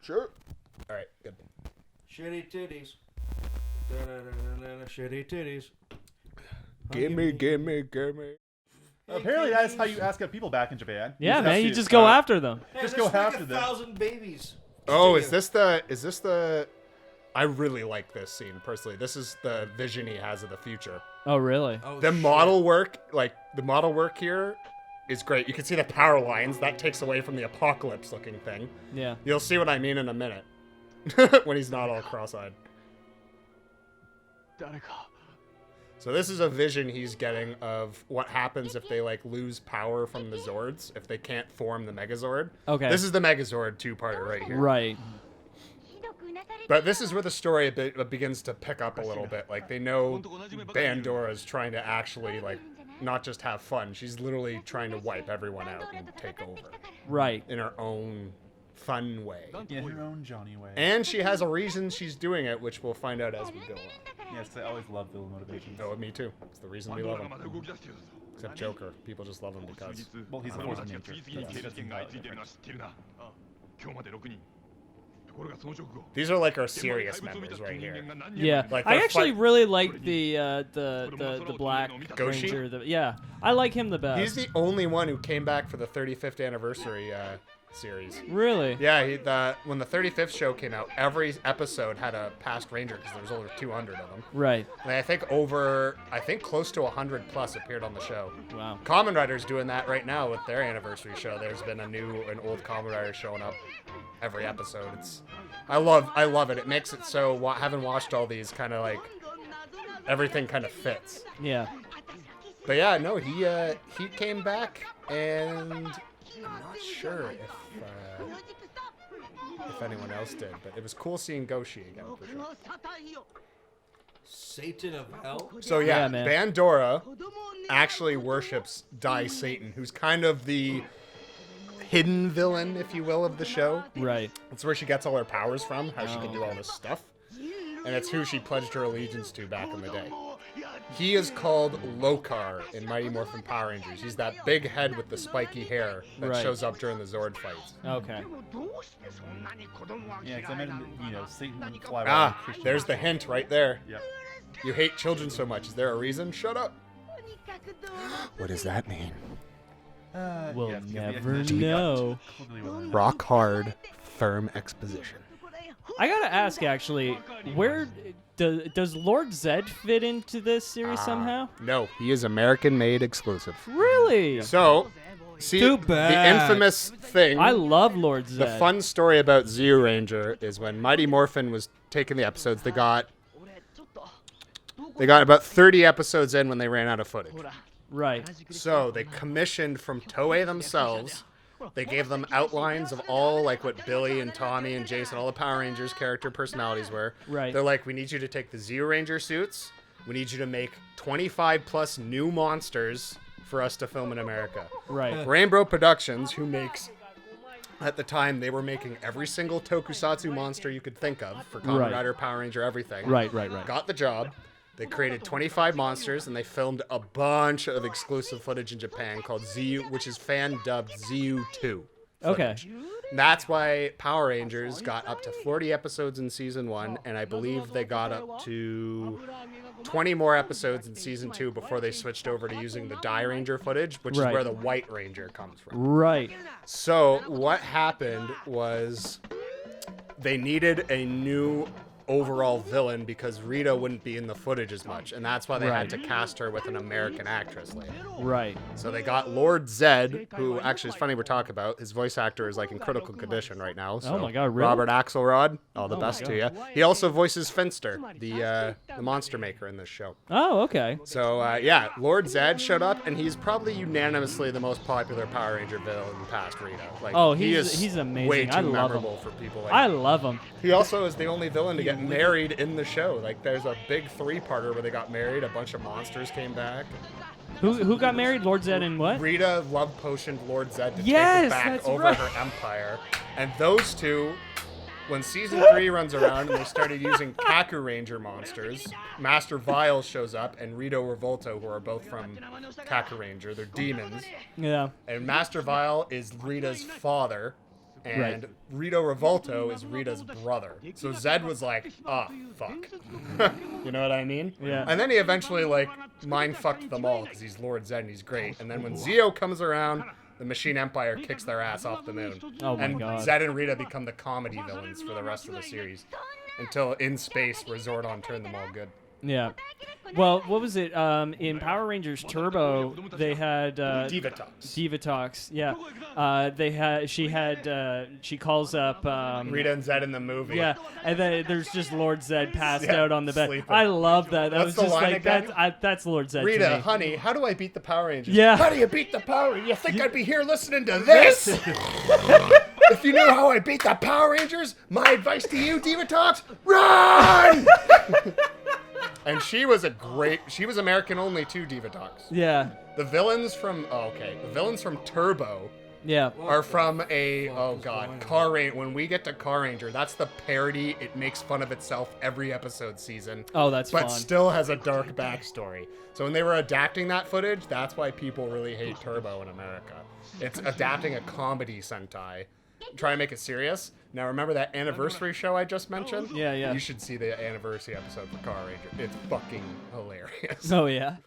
Sure. All right, good. Shitty titties. Da-da-da-da-da, shitty titties. Gimme. Apparently, that's how you ask out people back in Japan. Yeah, man, you just go after them. Hey, Just there's go like after them. 1,000 babies. Oh, Continue. is this the? I really like this scene personally. This is the vision he has of the future. Oh, really? Oh, The shit. model work here is great. You can see the power lines. That takes away from the apocalypse looking thing. Yeah. You'll see what I mean in a minute. When he's not all cross-eyed. So this is a vision he's getting of what happens if they lose power from the Zords, if they can't form the Megazord. Okay. This is the Megazord two-parter right here. Right. But this is where the story begins to pick up a little bit. Like, they know Bandora's trying to actually, not just have fun. She's literally trying to wipe everyone out and take over. Right. In her own fun way. In her own Johnny way. And she has a reason she's doing it, which we'll find out as we go on. Yes, I always love villain motivations. Oh, me too. It's the reason we love him. Except Joker. People just love him because... Well, he's a force of nature. These are our serious members right here. Yeah. Like, I they're actually fight- really like the black Goshi? ranger. Yeah. I like him the best. He's the only one who came back for the 35th anniversary series. Really? Yeah, when the 35th show came out, every episode had a past ranger because there was over 200 of them. Right. And I think close to 100 plus appeared on the show. Wow. Kamen Rider's doing that right now with their anniversary show. There's been an old Kamen Rider showing up every episode. I love it. It makes it so having watched all these kind of everything kind of fits. Yeah. But yeah, no, he came back, and I'm not sure if anyone else did, but it was cool seeing Goshi again for sure. Satan of hell. So Yeah, yeah, man. Bandora actually worships Dai Satan, who's kind of the hidden villain, if you will, of the show. Right. That's where she gets all her powers from, how she can do all this stuff. And it's who she pledged her allegiance to back in the day. He is called Lokar in Mighty Morphin Power Rangers. He's that big head with the spiky hair that Right. shows up during the Zord fights. Okay. Yeah, because I imagine, Satan would fly around Ah, Christian. there's the hint right there. Yep. You hate children so much. Is there a reason? Shut up. What does that mean? We'll yes, because the never exposition know. clearly will not. Rock hard, firm exposition. I gotta ask, actually, where does Lord Zed fit into this series somehow? No, he is American-made exclusive. Really? So, see, Too the bad. infamous thing, I love Lord Zed. the fun story about Zeo Ranger is when Mighty Morphin was taking the episodes, they got about 30 episodes in when they ran out of footage. Right. So they commissioned from Toei themselves. They gave them outlines of all what Billy and Tommy and Jason, all the Power Rangers character personalities were. Right. They're like, we need you to take the Zeo Ranger suits. We need you to make 25 plus new monsters for us to film in America. Right. Rainbow Productions, who makes, at the time, they were making every single tokusatsu monster you could think of for Kamen Right. Rider, Power Ranger, everything. Right. Got the job. They created 25 monsters, and they filmed a bunch of exclusive footage in Japan called ZU, which is fan-dubbed ZU2. Okay. And that's why Power Rangers got up to 40 episodes in Season 1, and I believe they got up to 20 more episodes in Season 2 before they switched over to using the Dai Ranger footage, which Right. is where the White Ranger comes from. Right. So what happened was they needed a new overall villain because Rita wouldn't be in the footage as much, and that's why they had to cast her with an American actress later. Right. So they got Lord Zed, who actually is funny we're talking about. His voice actor is in critical condition right now. So Oh my God, really? Robert Axelrod, all the my best to you. God. He also voices Finster, the monster maker in this show. Oh, okay. So yeah, Lord Zed showed up, and he's probably unanimously the most popular Power Ranger villain past Rita. Oh, he he's is amazing. way too I love him. memorable for people. I love him. He also is the only villain to get married in the show. There's a big 3-parter where they got married. A bunch of monsters came back. Who got married? Lord Zed and what? Rita love potioned Lord Zed to Yes, take it back that's over right. her empire. And those two, when Season 3 runs around and they started using Kaku Ranger monsters, Master Vile shows up and Rito Revolto, who are both from Kaku Ranger. They're demons. Yeah. And Master Vile is Rita's father. And Rito Revolto is Rita's brother. So Zed was like, oh, fuck. You know what I mean? Yeah. And then he eventually, like, mind-fucked them all because he's Lord Zed and he's great. And then when Zeo comes around, the Machine Empire kicks their ass off the moon. Oh my and God. Zed and Rita become the comedy villains for the rest of the series. Until in space, Resordon turned them all good. Yeah. Well, what was it? In Power Rangers Turbo, they had Divatox. Divatox. Yeah. She calls up Rita and Zed in the movie. Yeah, and then there's just Lord Zed passed Yeah, out on the bed. sleeping. I love that. That What's was the just line like again? that's Lord Zed to Rita, me. honey, how do I beat the Power Rangers? Yeah. How do you beat the Power Rangers? You think I'd be here listening to this? If you knew how I beat the Power Rangers, my advice to you, Divatox, run! And she was American only too, Divatox. Yeah. The villains from Turbo Yeah. are from Car Ranger. When we get to Car Ranger, that's the parody. It makes fun of itself every episode season. Oh, that's but fun. still has a dark backstory. So when they were adapting that footage, that's why people really hate Turbo in America. It's adapting a comedy Sentai. Try and make it serious. Now remember that anniversary show I just mentioned? Yeah, yeah. You should see the anniversary episode for Car Ranger. It's fucking hilarious. Oh yeah.